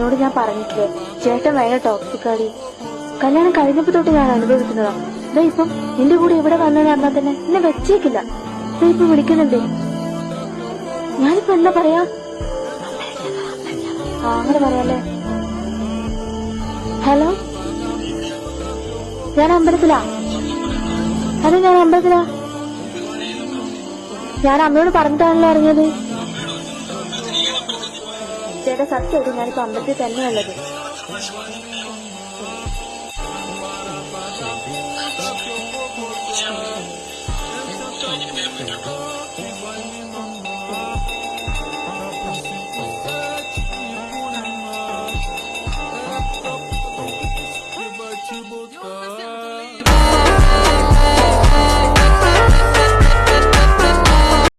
നിന്നോട് ഞാൻ പറഞ്ഞിട്ടില്ലേ, ചേട്ടൻ ഭയങ്കര ടോക്സിക്കാടി. കല്യാണം കഴിഞ്ഞപ്പോ തൊട്ട് ഞാൻ അനുഭവിക്കുന്നതാ. ഇതാ ഇപ്പം നിന്റെ കൂടെ ഇവിടെ വന്നെന്ന് പറഞ്ഞാൽ തന്നെ എന്നെ വെച്ചേക്കില്ല. ഇതാ ഇപ്പൊ വിളിക്കുന്നുണ്ടേ. ഞാനിപ്പോ എന്താ പറയാ? അങ്ങനെ പറയാല്ലേ. ഹലോ, ഞാൻ അമ്പലത്തിലാ. അതെ, ഞാൻ അമ്പലത്തിലാ. ഞാൻ അമ്മയോട് പറഞ്ഞിട്ടാണല്ലോ അറിഞ്ഞത്. ചേട്ടാ സത്യമായിട്ട് ഞാനിപ്പോ അമ്പലത്തിൽ തന്നെ ഉള്ളത്.